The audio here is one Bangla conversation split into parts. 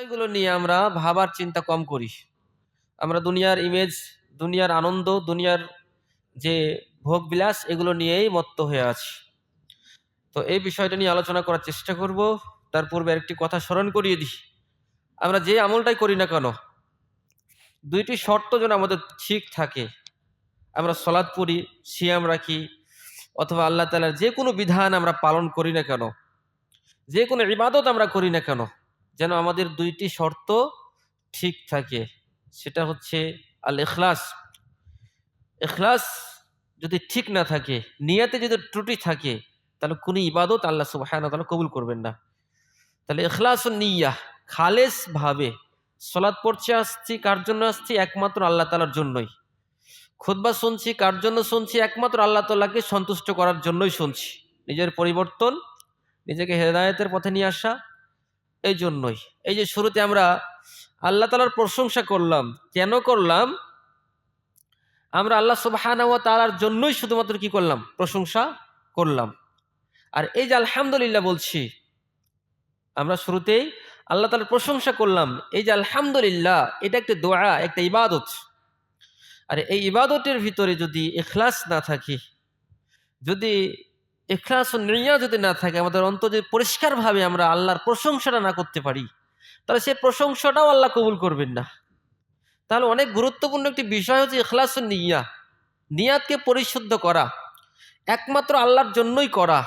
বিষয়গুলো নিয়ে আমরা ভাবার চিন্তা কম করি। আমরা দুনিয়ার ইমেজ, দুনিয়ার আনন্দ, দুনিয়ার যে ভোগবিলাস এগুলো নিয়েই মত্ত হয়ে আছি। তো এই বিষয়টা নিয়ে আলোচনা করার চেষ্টা করব। তার পূর্বে আরেকটি কথা স্মরণ করিয়ে দিই। আমরা যে আমলটাই করি না কেন, দুইটি শর্ত যেন আমাদের ঠিক থাকে। আমরা সালাত পড়ি, সিয়াম রাখি, অথবা আল্লাহ তাআলার যে কোনো বিধান আমরা পালন করি না কেন, যে কোনো ইবাদত আমরা করি না কেন, যেন আমাদের দুইটি শর্ত ঠিক থাকে। সেটা হচ্ছে আল ইখলাস। ইখলাস যদি ঠিক না থাকে, নিয়াতে যদি ত্রুটি থাকে, তাহলে কোনো ইবাদত আল্লাহ সুবহানাহু ওয়া তাআলা কবুল করবেন না। তাহলে ইখলাসুন নিয়াহ, খালেস ভাবে সালাত পড়তে আসছি, কার জন্য আসছি? একমাত্র আল্লাহ তাআলার জন্যই। খুতবা শুনছি, কার জন্য শুনছি? একমাত্র আল্লাহ তাআলাকে সন্তুষ্ট করার জন্যই শুনছি। নিজের পরিবর্তন, নিজেকে হেদায়েতের পথে নিয়ে আসা, এই জন্যই। এই যে শুরুতে আমরা আল্লাহ তাআলার প্রশংসা করলাম, কেন করলাম? আমরা আল্লাহ সুবহানাহু ওয়া তাআলার জন্যই শুধুমাত্র কি করলাম? প্রশংসা করলাম। আর এই যে আলহামদুলিল্লাহ বলছি, আমরা শুরুতেই আল্লাহ তাআলার প্রশংসা করলাম। এই যে আলহামদুলিল্লাহ, এটা একটা দোয়া, একটা ইবাদত। আর এই ইবাদতের ভিতরে যদি ইখলাস না থাকে, যদি ইখলাস ও নিয়া যদি না থাকে, আমাদের অন্তর যদি পরিষ্কারভাবে আমরা আল্লাহর প্রশংসাটা না করতে পারি, তাহলে সেই প্রশংসাটাও আল্লাহ কবুল করবেন না। তাহলে অনেক গুরুত্বপূর্ণ একটি বিষয় হচ্ছে ইখলাস ও নিয়া, নিয়াতকে পরিশুদ্ধ করা, একমাত্র আল্লাহর জন্যই করা।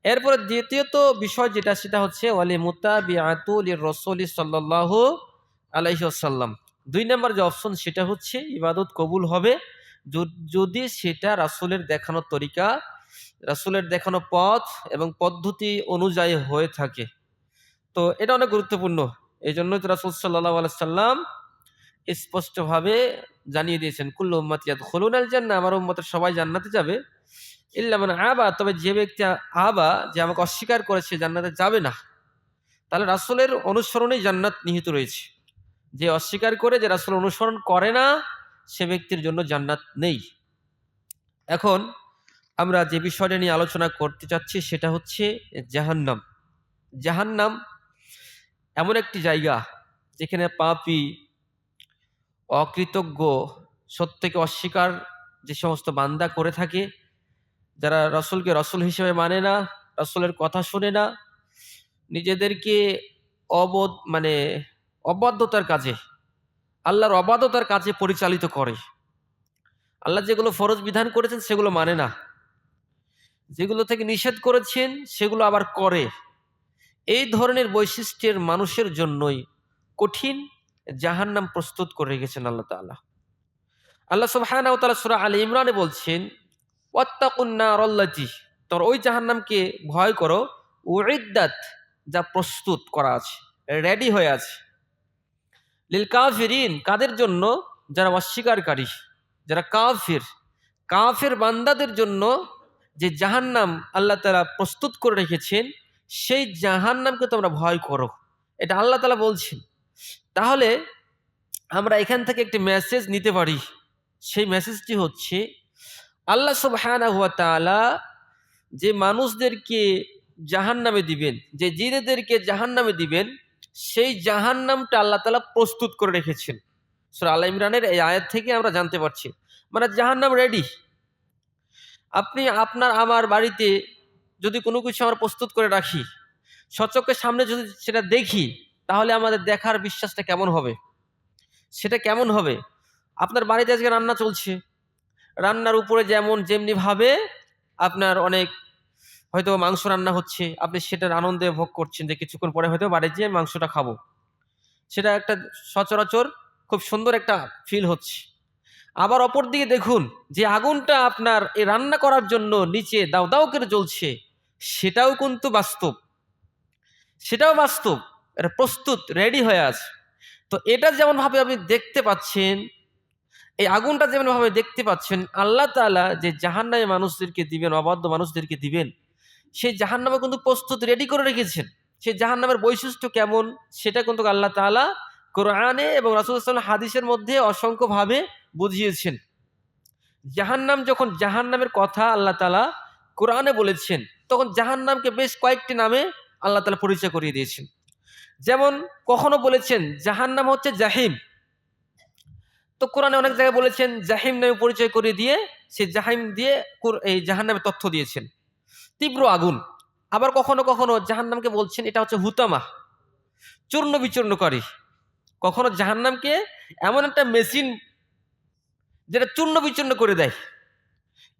এরপরে দ্বিতীয়ত বিষয় যেটা, সেটা হচ্ছে ওয়ালি মুতাবিআতু লির-রাসূল সাল্লাল্লাহু আলাইহি ওয়াসাল্লাম। ২ নম্বর যে অপশন, সেটা হচ্ছে ইবাদত কবুল হবে যদি সেটা রাসূলের দেখানো তরিকা, রাসূলের দেখানো পথ এবং পদ্ধতি অনুযায়ী হয়ে থাকে। তো এটা অনেক গুরুত্বপূর্ণ। এজন্যই তো রাসূল সাল্লাল্লাহু আলাইহি সাল্লাম স্পষ্টভাবে জানিয়ে দিয়েছেন, কুল্লু উম্মতি ইয়াদখুলুনাল জান্নাহ, আমার উম্মতের সবাই জান্নাতে যাবে, ইল্লা মান আবা, তবে যে ব্যক্তি আবা, যে আমাকে অস্বীকার করেছে, জান্নাতে যাবে না। তাহলে রাসূলের অনুসরণেই জান্নাত নিহিত রয়েছে। যে অস্বীকার করে, যে রাসূল অনুসরণ করে না, সে ব্যক্তির জন্য জান্নাত নেই। এখন আমরা যে বিষয়টা নিয়ে আলোচনা করতে চাচ্ছি, সেটা হচ্ছে জাহান্নাম। জাহান্নাম এমন একটি জায়গা যেখানে পাপী, অকৃতজ্ঞ, সত্যকে অস্বীকার যে সমস্ত বান্দা করে থাকে, যারা রাসূলকে রাসূল হিসেবে মানে না, রাসূলের কথা শোনে না, নিজেদেরকে মানে অবাধ্যতার কাজে, আল্লাহর অবাধ্যতার কাজে পরিচালিত করে। আল্লাহ যেগুলো ফরজ বিধান করেছেন সেগুলো মানে না, যেগুলো থেকে নিষেধ করেছেন সেগুলো আবার করে। এই ধরনের বৈশিষ্ট্যের মানুষের জন্যই কঠিন জাহান্নাম প্রস্তুত করে রেখেছেন আল্লাহ তাআলা। আল্লাহ সুবহানাহু ওয়া তাআলা সূরা আলে ইমরানে বলছেন, ওয়াত্তাকুন নারাল্লাতী, তোমরা ওই জাহান্নামকে ভয় করো, উইদ্দাত, যা প্রস্তুত করা আছে, রেডি হয়ে আছে, লিল কাফিরিন, কাদের জন্য? যারা অস্বীকারী, যারা কাফির, কাফের বান্দাদের জন্য যে জাহান্নাম আল্লাহ তাআলা প্রস্তুত করে রেখেছেন, সেই জাহান্নামকে তোমরা ভয় করো। এটা আল্লাহ তাআলা বলছেন। তাহলে আমরা এখান থেকে একটি মেসেজ নিতে পারি। সেই মেসেজটি হচ্ছে, আল্লাহ সুবহানাহু ওয়া তাআলা যে মানুষদেরকে জাহান্নামে দিবেন, যে জিনেদেরকে জাহান্নামে দিবেন, সেই জাহান্নামটা আল্লাহ তাআলা প্রস্তুত করে রেখেছেন। সূরা আলে ইমরানের এই আয়াত থেকে আমরা জানতে পারছি, মানে জাহান্নাম রেডি। আপনি আপনার আমার বাড়িতে যদি কোনো কিছু আমরা প্রস্তুত করে রাখি, স্বচক্ষের সামনে যদি সেটা দেখি, তাহলে আমাদের দেখার বিশ্বাসটা কেমন হবে? সেটা কেমন হবে? আপনার বাড়িতে আজকে রান্না চলছে, রান্নার উপরে যেমনিভাবে আপনার অনেক হয়তো মাংস রান্না হচ্ছে, আপনি সেটার আনন্দে ভোগ করছেন যে কিছুক্ষণ পরে হয়তো বাড়ি যেয়ে মাংসটা খাবো। সেটা একটা সচরাচর খুব সুন্দর একটা ফিল হচ্ছে। আবার অপরদিকে দেখুন, যে আগুনটা আপনার এই রান্না করার জন্য নিচে দাউ দাউ করে জ্বলছে, সেটাও কিন্তু বাস্তব, সেটাও বাস্তব, এটা প্রস্তুত, রেডি হয়ে আছে। তো এটা যেমনভাবে আপনি দেখতে পাচ্ছেন, এই আগুনটা যেমনভাবে দেখতে পাচ্ছেন, আল্লাহ তাআলা যে জাহান্নামে মানুষদেরকে দিবেন, অবাধ্য মানুষদেরকে দিবেন, সেই জাহান্নামে কিন্তু প্রস্তুত রেডি করে রেখেছেন। সেই জাহান্নামের বৈশিষ্ট্য কেমন, সেটা কিন্তু আল্লাহ তাআলা কোরআনে এবং রাসূল সাল্লাল্লাহু আলাইহি ওয়াসাল্লাম হাদিসের মধ্যে অসংখ্যভাবে বুঝিয়েছেন। জাহান্নাম, যখন জাহান্নামের কথা আল্লাহ তাআলা কোরআনে বলেছেন, তখন জাহান্নামকে বেশ কয়েকটি নামে আল্লাহ তাআলা পরিচয় করিয়ে দিয়েছেন। যেমন কখনো বলেছেন জাহান্নাম হচ্ছে জাহিম, তো কোরআনে অনেক জায়গায় বলেছেন জাহিম নামে পরিচয় করিয়ে দিয়ে সে জাহিম দিয়ে এই জাহান্নামের তথ্য দিয়েছেন, তীব্র আগুন। আবার কখনো কখনো জাহান্নামকে বলছেন এটা হচ্ছে হুতামা, চূর্ণ বিচূর্ণকারী। কখনো জাহান্নামকে এমন একটা মেশিন যেটা চূর্ণ বিচূর্ণ করে দেয়,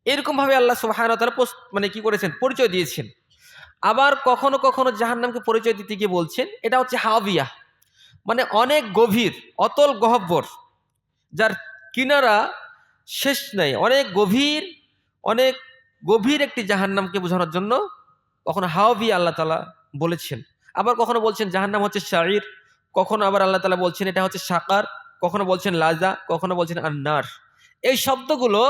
এরকম ভাবে আল্লাহ সুবহানাহু ওয়া তাআলা মানে কি করেছেন, পরিচয় দিয়েছেন। আবার কখনো কখনো জাহান্নামকে পরিচয় দিতে গিয়ে বলছেন এটা হচ্ছে হাবিয়া, মানে অনেক গভীর, অতল গহ্বর, যার কিনারা শেষ নাই, অনেক গভীর, অনেক গভীর একটি জাহান্নামকে বোঝানোর জন্য কখনো হাবিয়া আল্লাহ তাআলা বলেছেন। আবার কখনো বলছেন জাহান্নাম হচ্ছে শাঈর, কখনো আবার আল্লাহ তাআলা বলছেন এটা হচ্ছে সাকার, কখনো বলছেন লাজা, কখনো বলছেন আন্নার। এই শব্দগুলো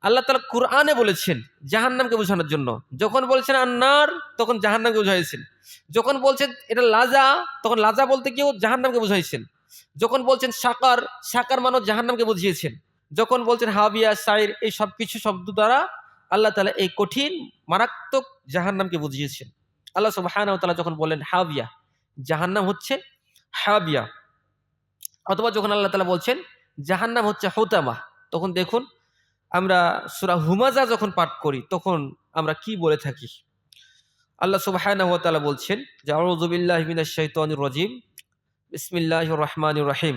আল্লাহ তাআলা কুরআনে বলেছেন জাহান্নামকে বোঝানোর জন্য। যখন বলছেন আন্নার তখন জাহান্নামকে বুঝাইছেন, যখন বলছেন এটা লাজা তখন লাজা বলতে গিয়েও জাহান্নামকে বুঝাইছেন, যখন বলছেন সাকার, সাকার মানে জাহান্নামকে বুঝিয়েছেন, যখন বলছেন হাবিয়া সাইর, এই সব কিছু শব্দ দ্বারা আল্লাহ তাআলা এই কঠিন মারাত্মক জাহান্নামকে বুঝিয়েছেন। আল্লাহ সুবহানাহু ওয়া তাআলা যখন বলেন হাবিয়া, জাহান্নাম হচ্ছে হাবিয়া, অথবা যখন আল্লাহ তাআলা বলছেন জাহান্নাম হচ্ছে হুতামা, তখন দেখুন আমরা সূরা হুমাযা যখন পাঠ করি তখন আমরা কি বলে থাকি। আল্লাহ সুবহানাহু ওয়া তাআলা বলছেন যে আউযু বিল্লাহি মিনাশ শাইতানির রাজীম, বিসমিল্লাহির রহমানির রহিম,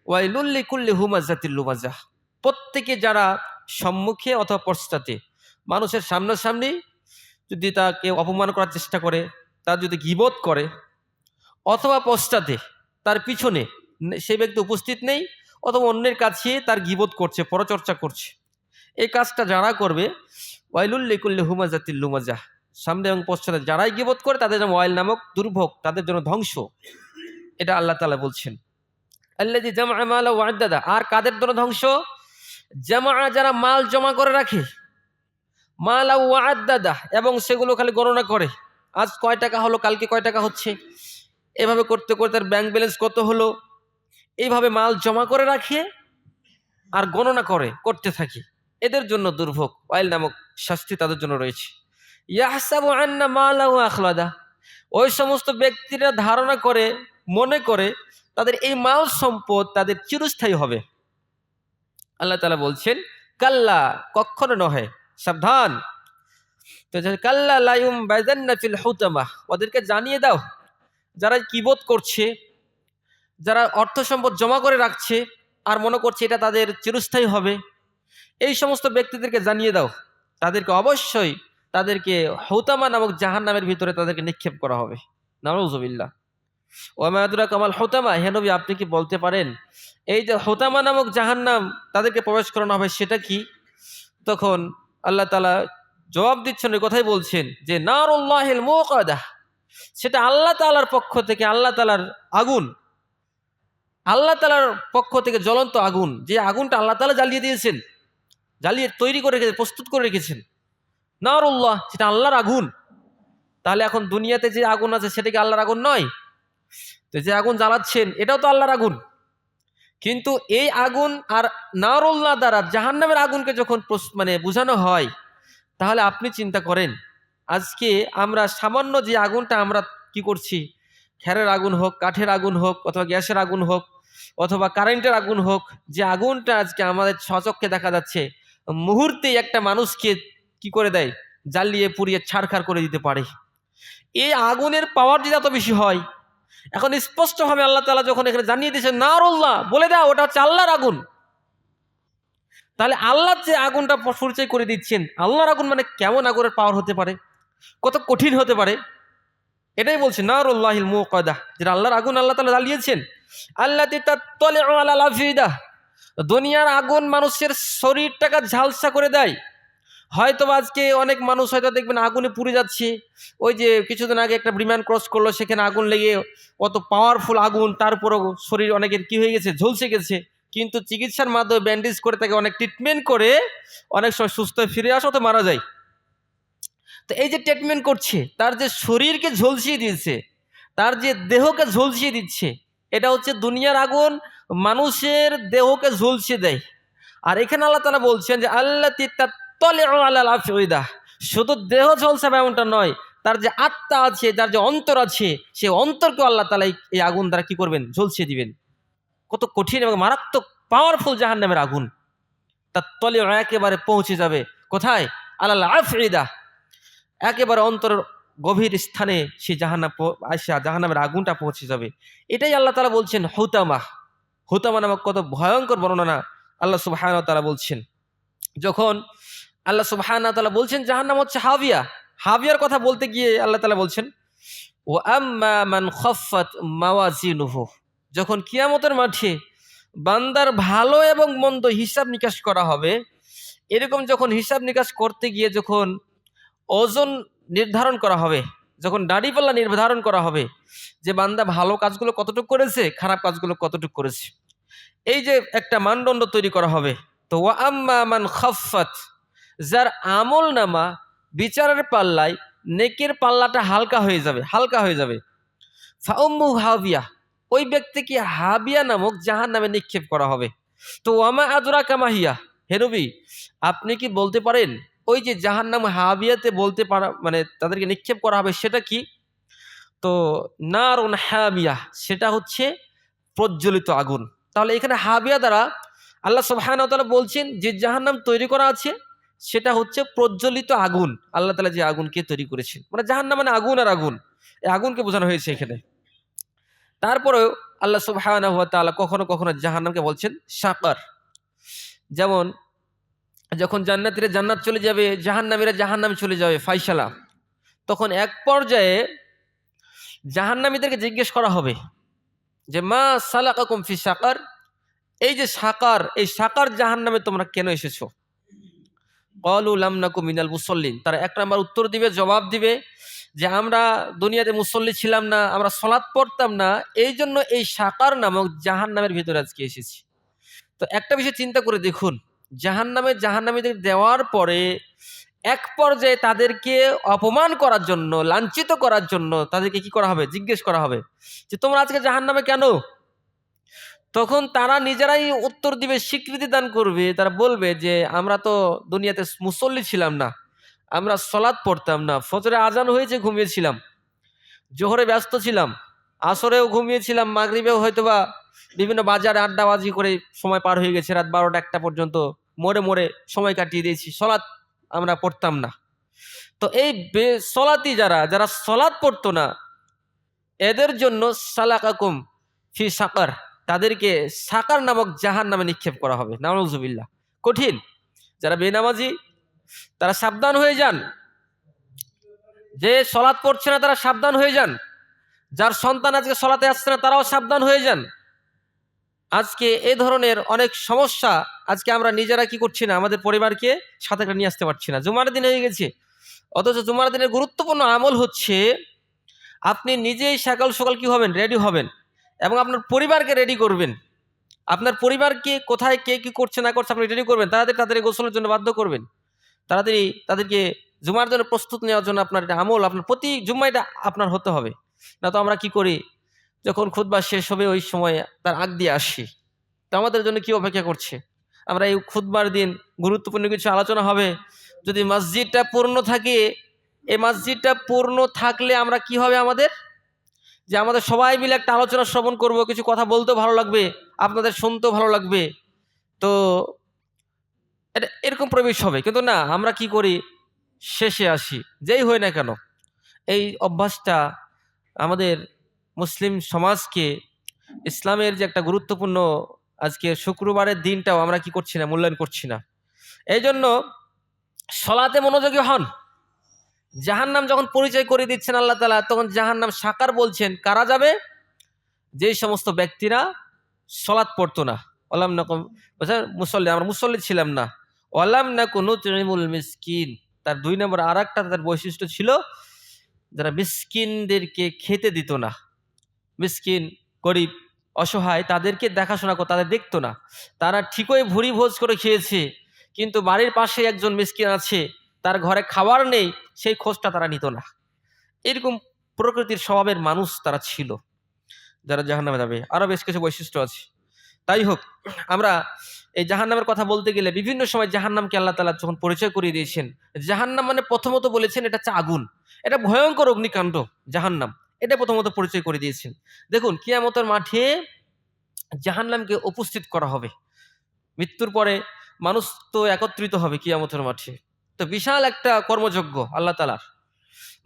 ওয়াইলুল লিকুল্লি হুমাযাতিল লুমাযাহ। প্রত্যেকে যারা সম্মুখে অথবা পশ্চাতে, মানুষের সামনাসামনি যদি তাকে অপমান করার চেষ্টা করে, তার যদি গীবত করে, অথবা পশ্চাতে তার পিছনে সেই ব্যক্তি উপস্থিত নেই, অথবা অন্যের কাছে তার গীবত করছে, পরচর্চা করছে, এই কাজটা যারা করবে, ওয়াইলুল লিকুল্লি হুমাযাতিল লুমাযাহ, সামনে এবং পশ্চাতে যারাই গীবত করে তাদের জন্য ওয়াইল নামক দুর্ভোগ, তাদের জন্য ধ্বংস। এটা আল্লাহ তাআলা বলছেন। আল্লাযী জামআ মালা ওয়া আদ্দাদা, আর কাদের জন্য ধ্বংস? জামআ, যারা মাল জমা করে রাখে, মালা ওয়া আদ্দাদা, এবং সেগুলো খালি গণনা করে, আজ কয় টাকা হলো, কালকে কয় টাকা হচ্ছে, এভাবে করতে করতে তার ব্যাংক ব্যালেন্স কত হলো, এইভাবে মাল জমা করে রাখে আর গণনা করতে থাকে, এদের জন্য দুর্ভোগ, ওয়াইল নামক শাস্তি তাদের জন্য রয়েছে। ইয়াহসাবু আন্না মালাহু আখলাদা, ওই সমস্ত ব্যক্তিরা ধারণা করে, মনে করে তাদের এই মাল সম্পদ তাদের চিরস্থায়ী হবে। আল্লাহ তাআলা বলছেন কাল্লা, কখনো নহে, সাবধান। তো কাল্লা লা ইউমবাযান্না ফিল হুতামা, ওদেরকে জানিয়ে দাও, যারা কিবত করছে, যারা অর্থ সম্পদ জমা করে রাখছে আর মনে করছে এটা তাদের চিরস্থায়ী হবে, এই সমস্ত ব্যক্তিদেরকে জানিয়ে দাও তাদেরকে অবশ্যই তাদেরকে হুতামা নামক জাহান্নামের ভিতরে তাদেরকে নিক্ষেপ করা হবে। নাউযুবিল্লাহ। ওয়া মা আদরাকা মাল হুতামা, হে নবী আপনি কি বলতে পারেন এই যে হুতামা নামক জাহান্নাম তাদেরকে প্রবেশ করানো হবে সেটা কি? তখন আল্লাহ তাআলা জবাব দিচ্ছেন, ওই কথাই বলছেন যে নারুল্লাহিল মুকাদাহ, সেটা আল্লাহ তাআলার পক্ষ থেকে, আল্লাহ তাআলার আগুন, আল্লাহ তাআলার পক্ষ থেকে জ্বলন্ত আগুন, যে আগুনটা আল্লাহ তাআলা জ্বালিয়ে দিয়েছেন, জ্বালিয়ে তৈরি করে রেখেছেন, প্রস্তুত করে রেখেছেন। নারুল্লাহ, সেটা আল্লাহর আগুন। তাহলে এখন দুনিয়াতে যে আগুন আছে সেটা কি আল্লাহর আগুন নয়? তো যে আগুন জ্বালাচ্ছেন এটাও তো আল্লাহর আগুন। কিন্তু এই আগুন আর নারুল্লাহ দ্বারা জাহান্নামের আগুনকে যখন মানে বোঝানো হয়, তাহলে আপনি চিন্তা করেন আজকে আমরা সামান্য যে আগুনটা আমরা কি করছি, খেরের আগুন হোক, কাঠের আগুন হোক, অথবা গ্যাসের আগুন হোক, অথবা কারেন্টের আগুন হোক, যে আগুনটা আজকে আমাদের স্বচক্ষে দেখা যাচ্ছে, মুহূর্তেই একটা মানুষকে কি করে দেয়, জ্বালিয়ে পুড়িয়ে ছারখার করে দিতে পারে। এই আগুনের পাওয়ার যদি এত বেশি হয়, এখন স্পষ্টভাবে আল্লাহ তাআলা যখন এখানে জানিয়ে দিয়েছেন নারুল্লাহ, বলে দাও ওটা হচ্ছে আল্লাহর আগুন, তাহলে আল্লাহ যে আগুনটা পরিচয় করে দিচ্ছেন, আল্লাহর আগুন মানে কেমন আগুনের পাওয়ার হতে পারে, কত কঠিন হতে পারে, এটাই বলছে নারুল্লাহিল মুকাদাহ, যেটা আল্লাহর আগুন আল্লাহ তাআলা জ্বালিয়েছেন। আল্লাতী তাত্তালিউ আলাল আফিদা, দুনিয়ার আগুন মানুষের শরীরটাকে ঝালসা করে দেয়। হয়তো আজকে অনেক মানুষ হয়তো দেখবেন আগুনে পুড়ে যাচ্ছে, ওই যে কিছুদিন আগে একটা বিমান ক্রস করলো, সেখানে আগুন লেগে কত পাওয়ারফুল আগুন, তারপরও শরীর অনেকের কি হয়ে গেছে, ঝলসে গেছে, কিন্তু চিকিৎসার মাধ্যমে ব্যান্ডেজ করে তাকে অনেক ট্রিটমেন্ট করে অনেক সময় সুস্থ হয়ে ফিরে আসা, তো মারা যায়। তো এই যে ট্রিটমেন্ট করছে, তার যে শরীরকে ঝলসিয়ে দিয়েছে, তার যে দেহকে ঝলসিয়ে দিচ্ছে, এটা হচ্ছে দুনিয়ার আগুন মানুষের দেহকে ঝলসিয়ে দেয়। আর এখানে আল্লাহ তাআলা বলছেন যে আল্লাতী তাত্তালিউ আলাল আফিদা, শুধু দেহ ঝলসাবে এমনটা নয়, তার যে আত্মা আছে, তার যে অন্তর আছে, সেই অন্তরকে আল্লাহ তাআলা এই আগুন দ্বারা কি করবেন? ঝলসিয়ে দিবেন। কত কঠিন এবং মারাত্মক পাওয়ারফুল জাহান্নামের আগুন। তার তলে একেবারে পৌঁছে যাবে কোথায়? আলাল আফইদা, একেবারে অন্তরের গভীর স্থানে সেই জাহান্নামের আগুনটা পৌঁছে যাবে। এটাই আল্লাহ তাআলা বলছেন হুতামা। হুতামা নামক কত ভয়ঙ্কর বর্ণনা আল্লাহ সুবহানাহু ওয়া তাআলা বলছেন। যখন আল্লাহ সুবহানাহু ওয়া তাআলা বলছেন জাহান্নাম হচ্ছে হাবিয়া, হাবিয়ার কথা বলতে গিয়ে আল্লাহ তাআলা বলছেন ওয়া আম্মা মান খাফফাত মাওয়াজিনুহু, যখন কিয়ামতের মাঠে বান্দার ভালো এবং মন্দ হিসাব নিকাশ করা হবে, এরকম যখন হিসাব নিকাশ করতে গিয়ে যখন ওজন নির্ধারণ করা হবে, যখন দাড়িপাল্লা নির্ধারণ করা হবে যে বান্দা ভালো কাজগুলো কতটুকু করেছে, খারাপ কাজগুলো কতটুকু করেছে, এই যে একটা মানদণ্ড তৈরি করা হবে। তো ওয়া আম্মা মান খাফফাত, যার আমল নামা বিচারের পাল্লায় নেকের পাল্লাটা হালকা হয়ে যাবে, হালকা হয়ে যাবে, ফাউম্মু হাবিয়া, ওই ব্যক্তিকে হাবিয়া নামক জাহান্নামে নিক্ষেপ করা হবে। তো ওয়ামা আদরাকা মা হিয়া, হে নবী আপনি কি বলতে পারেন ওই যে জাহান্নাম হাবিয়াতে বলতে পারা মানে তাদেরকে নিক্ষেপ করা হবে সেটা কি? তো নারুন হাবিয়া, সেটা হচ্ছে প্রজ্বলিত আগুন। তাহলে এখানে হাবিয়া দ্বারা আল্লাহ সুবহানাহু ওয়া তাআলা বলছেন যে জাহান্নাম তৈরি করা আছে সেটা হচ্ছে প্রজ্বলিত আগুন। আল্লাহ তাআলা যে আগুনকে তৈরি করেছেন, মানে জাহান্নাম মানে আগুন আর আগুন, এই আগুনকে বোঝানো হয়েছে এখানে। তারপরেও আল্লাহ সুবহানাহু ওয়া তাআলা কখনো কখনো জাহান্নামকে বলছেন সাকার। যেমন যখন জান্নাতীরা জান্নাত চলে যাবে, জাহান্নামীরা জাহান্নামে চলে যাবে, ফায়সালা, তখন এক পর্যায়ে জাহান্নামীদেরকে জিজ্ঞেস করা হবে যে মা সালাকাকুম ফি সাকার, এই যে সাকার, এই সাকার জাহান্নামে তোমরা কেন এসেছো? ক্বালু লাম নাকু মিনাল মুসাল্লিন, তারা এক নাম্বার উত্তর দিবে, জবাব দিবে যে আমরা দুনিয়াতে মুসল্লি ছিলাম না, আমরা সালাত পড়তাম না, এই জন্য এই সাকার নামক জাহান্নামের ভিতরে আজকে এসেছি। তো একটা বিষয় চিন্তা করে দেখুন, জাহান্নামীদের দেওয়ার পরে এক পর্যায়ে তাদেরকে অপমান করার জন্য, লাঞ্ছিত করার জন্য তাদেরকে কি করা হবে? জিজ্ঞেস করা হবে যে তোমরা আজকে জাহান্নামে কেন? তখন তারা নিজেরাই উত্তর দিবে, স্বীকৃতি দান করবে, তারা বলবে যে আমরা তো দুনিয়াতে মুসল্লি ছিলাম না, আমরা সালাত পড়তাম না, ফজরে আজান হয়েছে ঘুমিয়েছিলাম, জোহরে ব্যস্ত ছিলাম, আসরেও ঘুমিয়েছিলাম, মাগরিবেও হয়তোবা বিভিন্ন বাজারে আড্ডাবাজি করে সময় পার হয়ে গেছে, রাত 12টা 1টা পর্যন্ত মোড়ে মোড়ে সময় কাটিয়ে দিয়েছি, সালাত আমরা পড়তাম না। তো এই বেসলাতি যারা যারা সালাত পড়তো না, এদের জন্য সালাকাকুম ফি সাকার, তাদেরকে সাকার নামক জাহান্নামে নিক্ষেপ করা হবে। নাউজুবিল্লাহ, কঠিন। যারা বেনামাজি তারা সাবধান হয়ে যান, যে সালাত পড়ছে না তারা সাবধান হয়ে যান, যার সন্তান আজকে সালাতে আসছে না তারাও সাবধান হয়ে যান। আজকে এই ধরনের অনেক সমস্যা আজকে আমরা নিজেরা কি করছি না, আমাদের পরিবারকে সাথে করে নিয়ে আসতে পারছি না। জুমার দিন হয়ে গেছে, অথচ জুমার দিনের গুরুত্বপূর্ণ আমল হচ্ছে আপনি নিজেই সকাল সকাল কি হবেন? রেডি হবেন এবং আপনার পরিবারকে রেডি করবেন। আপনার পরিবারকে কোথায় কে কি করছে না করছে আপনি রেডি করবেন, তাড়াতাড়ি গোসলের জন্য বাধ্য করবেন, তাড়াতাড়ি তাদেরকে জুমার জন্য প্রস্তুত নেওয়ার জন্য আপনার এটা আমল, আপনার প্রতি জুম্মায় এটা আপনার হতে হবে। না তো আমরা কি করি, যখন খুতবা শেষ হবে ওই সময় তার আগ দিয়ে আসি, তো আমাদের জন্য কি অপেক্ষা করছে? আমরা এই খুতবার দিন গুরুত্বপূর্ণ কিছু আলোচনা হবে, যদি মসজিদটা পূর্ণ থাকে, এই মসজিদটা পূর্ণ থাকলে আমরা কি হবে আমাদের, যে আমাদের সবাই মিলে একটা আলোচনা শ্রবণ করব, কিছু কথা বলতেও ভালো লাগবে, আপনাদের শুনতেও ভালো লাগবে, তো এটা এরকম পরিবেশ হবে। কিন্তু না, আমরা কি করি, শেষে আসি, যেই হয় না কেন। এই অভ্যাসটা আমাদের মুসলিম সমাজকে, ইসলামের যে একটা গুরুত্বপূর্ণ আজকে শুক্রবারের দিনটাও আমরা কি করছি না, মূল্যায়ন করছি না। এই জন্য সলাতে মনোযোগী হন। জাহান্নাম যখন পরিচয় করে দিচ্ছেন আল্লাহ তাআলা, তখন জাহান্নাম সাকার বলছেন কারা যাবে? যেই সমস্ত ব্যক্তিরা সলাত পড়তো না, ওয়ালাম নাকুম মুসল্লি, আমরা মুসল্লি ছিলাম না, ওয়ালাম নাকু নুতইমুল মিসকিন। তার 2 নম্বর আরেকটা তার বৈশিষ্ট্য ছিল, যারা মিসকিনদেরকে খেতে দিত না, মিসকিন গরিব অসহায় তাদেরকে দেখাশোনা করতো, তাদের দেখতো না। তারা ঠিকই ভুরি ভোজ করে খেয়েছে, কিন্তু বাড়ির পাশে একজন মিসকিন আছে, তার ঘরে খাবার নেই, সেই খোঁজটা তারা নিত না। এরকম প্রকৃতির স্বভাবের মানুষ তারা ছিল, যারা জাহান্নামে যাবে। আরো বেশ কিছু বৈশিষ্ট্য আছে। তাই হোক, আমরা এই জাহান্নামের কথা বলতে গেলে বিভিন্ন সময় জাহান্নামকে আল্লাহ তাআলা যখন পরিচয় করিয়ে দিয়েছেন, জাহান্নাম মানে প্রথমত বলেছেন এটা হচ্ছে আগুন, এটা ভয়ঙ্কর অগ্নিকাণ্ড জাহান্নাম, এটা প্রথমত পরিচয় করে দিয়েছেন। দেখুন কিয়ামতের মাঠে জাহান্নামকে উপস্থিত করা হবে। মৃত্যুর পরে মানুষ তো একত্রিত হবে কিয়ামতের মাঠে, তো বিশাল একটা কর্মযজ্ঞ আল্লাহ তাআলার,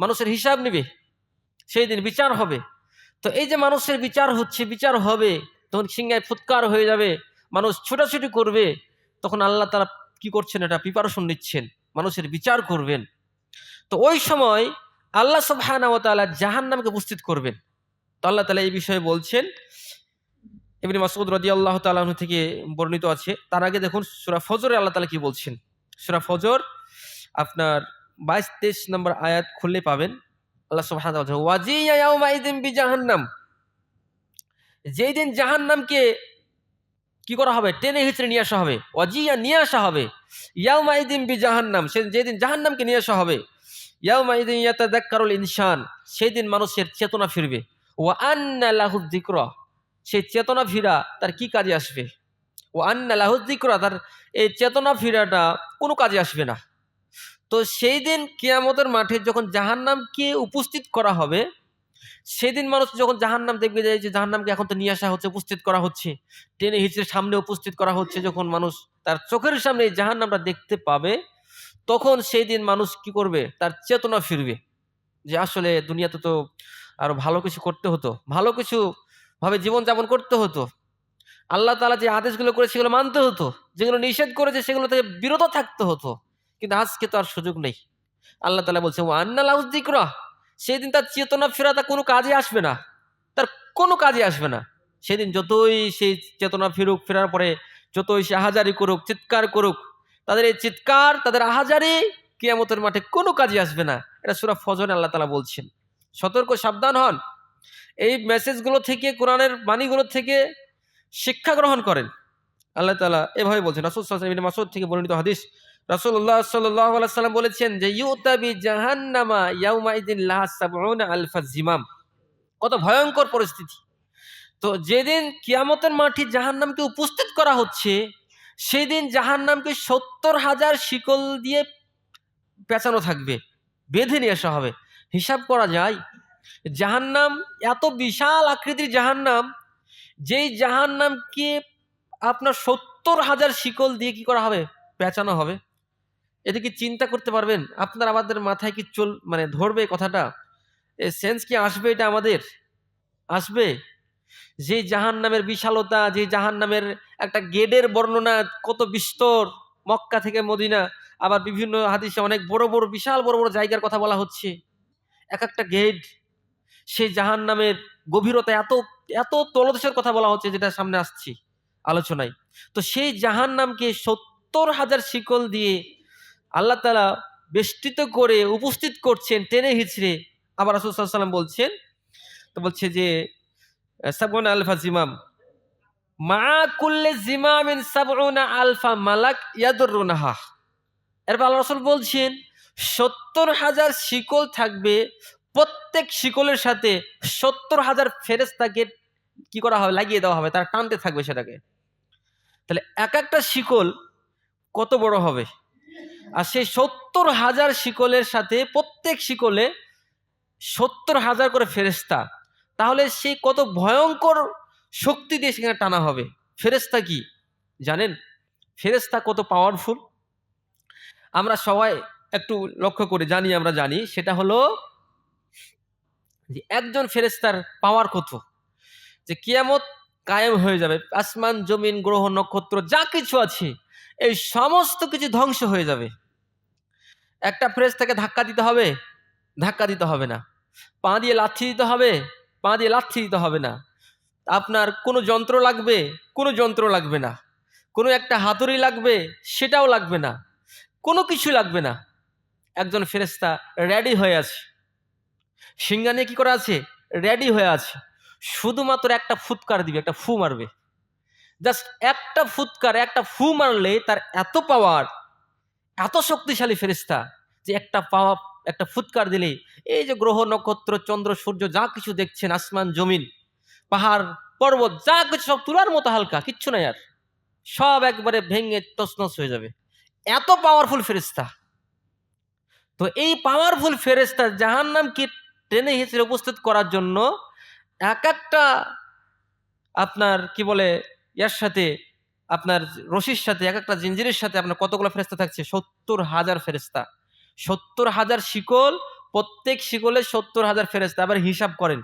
মানুষের হিসাব নিবে, সেই দিন বিচার হবে। তো এই যে মানুষের বিচার হচ্ছে, বিচার হবে, তখন সিংহায় ফুৎকার হয়ে যাবে, মানুষ ছোটাছুটি করবে, তখন আল্লাহ তাআলা কি করছেন, এটা প্রিপারেশন নিচ্ছেন, মানুষের বিচার করবেন। তো ওই সময় আল্লাহ সুবহানাহু ওয়া তাআলা জাহান্নামকে উপস্থিত করবেন। তো আল্লাহ তাআলা এই বিষয়ে বলছেন, ইবনে মাসউদ রাদিয়াল্লাহু তাআলা আনহু থেকে বর্ণিত আছে। তার আগে দেখুন সূরা ফজরে আল্লাহ তাআলা কি বলছেন। সূরা ফজর আপনার 22-23 নম্বর আয়াত খুললে পাবেন। আল্লাহ সুবহানাহু ওয়া তাআলা বলছেন, ওয়াজিয়া ইয়াউমা ইযিন বিজাহান্নাম, যেই দিন জাহান্নামকে কি করা হবে, টেনে হিচড়ে নিয়ে আসা হবে, ওয়াজিয়া নিয়ে আসা হবে, ইয়াউমা ইযিন বিজাহান্নাম, সে যেদিন জাহান্নামকে নিয়ে আসা হবে, ইয়াউমা ইযিন ইয়াতাযাক্কারুল ইনসান, সেই দিন মানুষের চেতনা ফিরবে, ওয়া আন্না লাহু যিকরা, সেই চেতনা ফিরা তার কি কাজে আসবে, ও আন্না লাহু যিকরা, তার এই চেতনা ফিরাটা কোনো কাজে আসবে না। তো সেই দিন কিয়ামতের মাঠে যখন জাহান্নামকে উপস্থিত করা হবে, সেদিন মানুষ যখন জাহান্নাম দেখবে যে জাহান্নামকে এখন তো নিয়ে আসা হচ্ছে, উপস্থিত করা হচ্ছে, টেনে হিচড়ে সামনে উপস্থিত করা হচ্ছে, যখন মানুষ তার চোখের সামনে এই জাহান্নামটা দেখতে পাবে, তখন সেই দিন মানুষ কি করবে, তার চেতনা ফিরবে যে আসলে দুনিয়াতে তো আরো ভালো কিছু করতে হতো, ভালো কিছু ভাবে জীবনযাপন করতে হতো, আল্লাহ তাআলা যে আদেশগুলো করেছে সেগুলো মানতে হতো, যেগুলো নিষেধ করেছে সেগুলো থেকে বিরত থাকতে হতো, কিন্তু আজকে তো আর সুযোগ নেই। আল্লাহ তাআলা বলছে, ওয়া আন্না লাহু যিকরা, সেদিন তার চেতনা ফেরাটা কোনো কাজে আসবে না, তার কোনো কাজে আসবে না। সেদিন যতই সেই চেতনা ফিরুক, ফেরার পরে যতই সে আহাজারি করুক, চিৎকার করুক, তাদের এই চিৎকার, তাদের আহাজারি কিয়ামতের মাঠে কোনো কাজে আসবে না। এটা সূরা ফজরে আল্লাহ তাআলা বলছেন। সতর্ক সাবধান হন, এই মেসেজগুলো থেকে, কোরআনের বাণীগুলো থেকে শিক্ষা গ্রহণ করেন। আল্লাহ তাআলা এভাবে বলছেন। রাসূল সাল্লাল্লাহু আলাইহি ওয়াসাল্লাম, ইবনে মাসউদ থেকে বর্ণিত হাদিস, রাসূলুল্লাহ সাল্লাল্লাহু আলাইহি ওয়াসাল্লাম বলেছেন যে ইউতা বি জাহান্নামা ইয়াউমা ইযিন লাহা সাবউনা আলফা জিমাম, কত ভয়ঙ্কর পরিস্থিতি। তো যেদিন কিয়ামতের মাঠে জাহান্নামকে উপস্থিত করা হচ্ছে, সেই দিন জাহান্নামকে ৭০,০০০ শিকল দিয়ে পেঁচানো থাকবে, বেঁধে নিয়ে আসা হবে। হিসাব করা যায়, জাহান্নাম এত বিশাল আকৃতির জাহান্নাম, যেই জাহান্নামকে আপনার ৭০,০০০ শিকল দিয়ে কি করা হবে, পেঁচানো হবে। এটা কি চিন্তা করতে পারবেন? আপনার আমাদের মাথায় কি মানে ধরবে কথাটা? এ সেন্স কি আসবে এটা আমাদের? আসবে? যে জাহান্নামের বিশালতা, যে জাহান্নামের একটা গেটের বর্ণনা কত বিস্তর, মক্কা থেকে মদিনা, আবার বিভিন্ন হাদিসে অনেক বড়, বড় বিশাল বড়, বড় জায়গার কথা বলা হচ্ছে। একেকটা গেট, সেই জাহান্নামের গভীরতা এত, এত তলদেশের কথা বলা হচ্ছে, যেটা সামনে আসছি আলোচনায়। তো সেই জাহান্নামকে ৭০,০০০ শিকল দিয়ে আল্লাহ তাআলা বেষ্টিত করে উপস্থিত করছেন টেনে হিচড়ে। আবার রাসূল সাল্লাল্লাহু আলাইহি ওয়াসাল্লাম বলছেন, তো বলছে যে সাবউনা আলফা জিমাম, মা কুল্লি জিমামিন সাবউনা আলফা মালাক ইয়াদুরুনাহা। এরপর আল্লাহ রাসূল বলছেন ৭০,০০০ শিকল থাকবে, প্রত্যেক শিকলের সাথে ৭০,০০০ ফেরেশতাকে কি করা হবে, লাগিয়ে দেওয়া হবে, তারা টানতে থাকবে সেটাকে। তাহলে এক একটা শিকল কত বড় হবে, আর সেই ৭০,০০০ শিকলের সাথে প্রত্যেক শিকলে ৭০,০০০ করে ফেরেশতা, তাহলে সে কত ভয়ঙ্কর শক্তি দিয়ে সেখানে টানা হবে। ফেরেশতা কি জানেন? ফেরেশতা কত পাওয়ারফুল আমরা সবাই একটু লক্ষ্য করে জানি, আমরা জানি সেটা হলো যে একজন ফেরেশতার পাওয়ার কত, যে কিয়ামত কায়েম হয়ে যাবে, আসমান জমিন গ্রহ নক্ষত্র যা কিছু আছে এই সমস্ত কিছু ধ্বংস হয়ে যাবে। একটা ফেরেশতাকে ধাক্কা দিতে হবে, ধাক্কা দিতে হবে না। পা দিয়ে লাথি দিতে হবে, পা দিয়ে লাথি দিতে হবে না। আপনার কোনো যন্ত্র লাগবে, কোনো যন্ত্র লাগবে না। কোনো একটা হাতুড়ি লাগবে, সেটাও লাগবে না। কোনো কিছু লাগবে না। একজন ফেরেশতা রেডি হয়ে আছে, সিংহা নিয়ে কি করা আছে, রেডি হয়ে আছে। শুধুমাত্র একটা ফুৎকার দিবে, একটা ফু মারবে। জাস্ট একটা ফুৎকার, একটা ফু মারলে তার এত পাওয়ার, এত শক্তিশালী ফেরেশতা, যে একটা ফুৎকার দিলেই এই যে গ্রহ নক্ষত্র চন্দ্র সূর্য যা কিছু দেখছেন, আসমান জমিন পাহাড় পর্বত যা কিছু সব তুলার মতো হালকা, কিচ্ছু নাই আর, সব একবারে ভেঙে তছনছ হয়ে যাবে, এত পাওয়ারফুল ফেরেশতা। তো এই পাওয়ারফুল ফেরেশতা জাহান্নামকে টেনে হিঁচড়ে উপস্থিত করার জন্য এক একটা আপনার কি বলে ইয়ার সাথে, আপনার রশির সাথে, এক একটা জিঞ্জিরের সাথে আপনার কতগুলো ফেরেশতা থাকছে? ৭০,০০০ ফেরেশতা, ৭০,০০০ শিকল, প্রত্যেক শিকলে ৭০,০০০ ফেরেশতা। আবার হিসাব করেন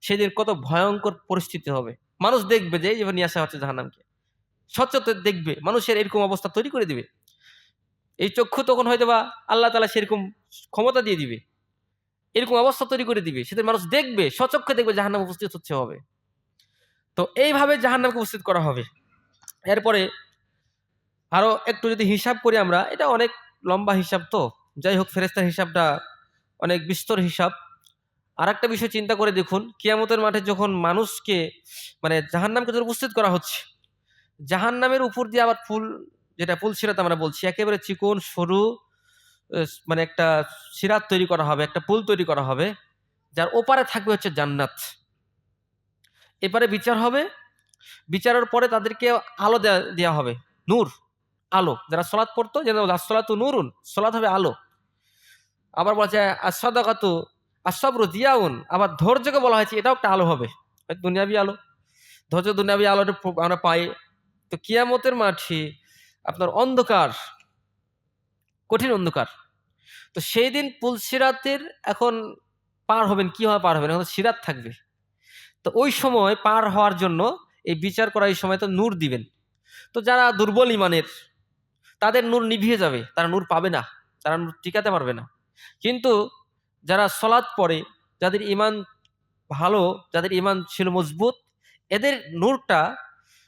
সেদিন কত ভয়ঙ্কর পরিস্থিতি হবে। মানুষ দেখবে যে এইভাবে নিয়ে আসা হচ্ছে জাহান্নামকে, সচরাচর দেখবে, মানুষের এরকম অবস্থা তৈরি করে দিবে। এই চক্ষু তখন হয়তোবা আল্লাহ তাআলা সেরকম ক্ষমতা দিয়ে দিবে, এরকম অবস্থা তৈরি করে দিবে, সেদিন মানুষ দেখবে, স্বচক্ষে দেখবে জাহান্নাম উপস্থিত হচ্ছে হবে। তো এইভাবে জাহান্নামকে উপস্থিত করা হবে। এরপরে আরো একটু যদি হিসাব করি আমরা, এটা অনেক লম্বা হিসাব, তো যাই হোক ফেরেশতার হিসাবটা অনেক বিস্তর হিসাব। আরেকটা বিষয় চিন্তা করে দেখুন, কিয়ামতের মাঠে যখন মানুষকে মানে জাহান্নামকে যখন উপস্থিত করা হচ্ছে, জাহান্নামের উপর দিয়ে আবার পুল, যেটা পুল সিরাত আমরা বলছি, একেবারে চিকন সরু মানে একটা সিরাত তৈরি করা হবে, একটা পুল তৈরি করা হবে, যার ওপারে থাকবে হচ্ছে জান্নাত। এপারে বিচার হবে, বিচারের পরে তাদেরকে আলো দেয়া হবে, নূর, আলো। যারা সলাৎ পড়তো, যেন আসসালাতু নূরুন, সলাৎ হবে আলো। আবার বলা যায় আস-সাদাকাতু আস-সাবরু দিয়াউন, আবার ধৈর্যকে বলা হয়েছে এটাও একটা আলো হবে, দুনিয়াবি আলো। ধৈর্য দুনিয়াবি আলোটা আমরা পাই। তো কিয়ামতের মাঠে আপনার অন্ধকার, কঠিন অন্ধকার। তো সেই দিন পুল সিরাতের এখন পার হবেন, কিভাবে পার হবেন? এখন সিরাত থাকবে। তো ওই সময় পার হওয়ার জন্য এই বিচার করা, এই সময় তো নূর দিবেন। তো যারা দুর্বল ইমানের, তাদের নূর নিভিয়ে যাবে, তারা নূর পাবে না, তারা নূর টিকাতে পারবে না। কিন্তু যারা সলাৎ পড়ে, যাদের ঈমান ভালো, যাদের ঈমান ছিল মজবুত, এদের নূরটা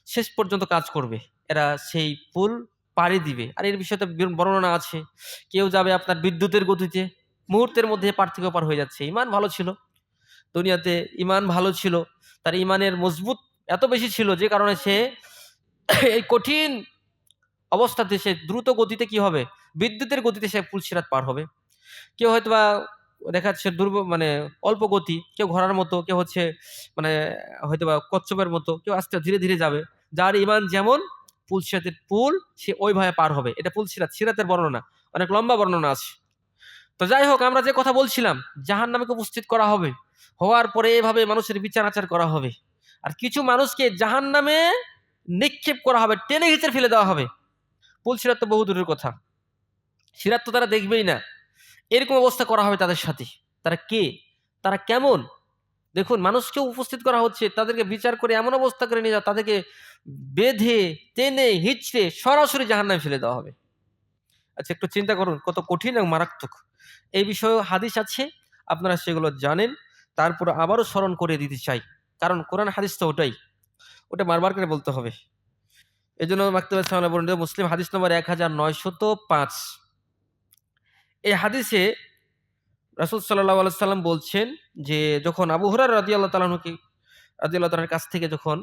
শেষ পর্যন্ত কাজ করবে। এরা সেই পুল পাড়ি দিবে। আর এর বিষয়ে তো বর্ণনা আছে। কেউ যাবে আপনার বিদ্যুতের গতিতে, মুহূর্তের মধ্যে পার থেকে ওপার হয়ে যাচ্ছে। ঈমান ভালো ছিল, দুনিয়াতে ঈমান ভালো ছিল, তার ঈমানের মজবুত এত বেশি ছিল যে কারণে সে এই কঠিন অবস্থাতে সে দ্রুত গতিতে কি হবে, বিদ্যুতের গতিতে সে পুল সিরাত পার হবে। কেউ হয়তোবা দেখা যাচ্ছে মানে অল্প গতি, কেউ ঘোড়ার মতো, কেউ হচ্ছে মানে হয়তোবা কচ্ছপের মতো, কেউ আস্তে ধীরে ধীরে যাবে। যার ঈমান যেমন, পুল সিরাতের পুল সে ওইভাবে পার হবে। এটা পুল সিরাত, সিরাতের বর্ণনা অনেক লম্বা বর্ণনা আছে। তো যাই হোক, আমরা যে কথা বলছিলাম, জাহান্নামকে উপস্থিত করা হবে, হওয়ার পরে এভাবে মানুষের বিচার আচার করা হবে। আর কিছু মানুষকে জাহান্নামে নিক্ষেপ করা হবে, টেনে হিঁচড়ে ফেলে দেওয়া হবে। পুল সিরাত তো বহু দূরের কথা, সিরাত তো তারা দেখবেই না, এরকম অবস্থা করা হবে তাদের সাথে। তারা কে, তারা কেমন? দেখুন, মানুষকে উপস্থিত করা হচ্ছে, তাদেরকে বিচার করে এমন অবস্থা করে নিয়ে যাওয়া, তাদেরকে বেঁধে টেনে হিঁচড়ে সরাসরি জাহান্নামে ফেলে দেওয়া হবে। আচ্ছা, একটু চিন্তা করুন কত কঠিন এবং মারাত্মক। এই বিষয়ে হাদিস আছে, আপনারা সেগুলো জানেন। তারপর আবারও স্মরণ করে দিতে চাই, কারণ কোরআন হাদিস তো ওটা বারবার করে বলতে হবে। এই জন্য মাকতুবে সামনে বর্ণিত মুসলিম হাদিস নম্বর 1905। এই হাদিসে রাসূল সাল্লাল্লাহু আলাইহি সাল্লাম বলছেন যে, যখন আবু হুরায়রা রাদিয়াল্লাহু তাআলার কাছ থেকে যখন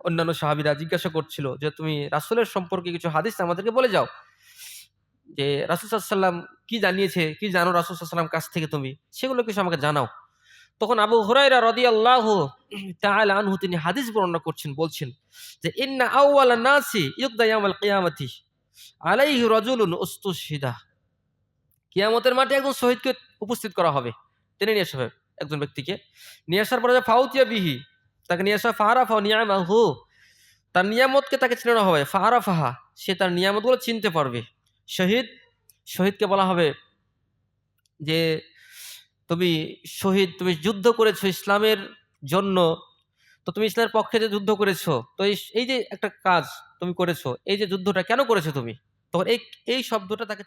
অন্যান্য সাহাবীরা জিজ্ঞাসা করছিল যে, তুমি রাসূলের সম্পর্কে কিছু হাদিস আমাদেরকে বলে যাও, যে রাসূল সাল্লাল্লাহু আলাইহি সাল্লাম কি জানিয়েছে, কি জানো রাসূল সাল্লাল্লাহু আলাইহি সাল্লাম কাছ থেকে তুমি, সেগুলো কিছু আমাকে জানাও। তখন আবু হুরায়রা রাদিয়াল্লাহু তাআলা আনহু তিনি হাদিস বর্ণনা করছেন, বলছেন যে, ইন্না আউওয়ালান নাসি ইউকদা ইয়াউমাল কিয়ামাতি আলাইহি রাজুলুন উস্তুশহিদা। কিয়ামতের মাঠে একজন শহীদকে উপস্থিত করা হবে, টেনে নিয়ে আসা হবে একজন ব্যক্তিকে। নিয়ে আসার পরে ফাউতিয়া বিহি, তাকে নিয়ে আসা, ফাআরাফা নিয়ামাহু, তার নিয়ামতকে তাকে চিনানো হবে, ফাআরাফাহা, সে তার নিয়ামতগুলো চিনতে পারবে। শহীদ, শহীদকে বলা হবে যে, তুমি শহীদ, তুমি যুদ্ধ করেছো ইসলামের জন্য, তো তুমি ইসলামের পক্ষে যে যুদ্ধ করেছো, তো এই যে একটা কাজ তুমি করেছো, এই যে যুদ্ধটা কেন করেছো তুমি, তখন এই শব্দটা তাকে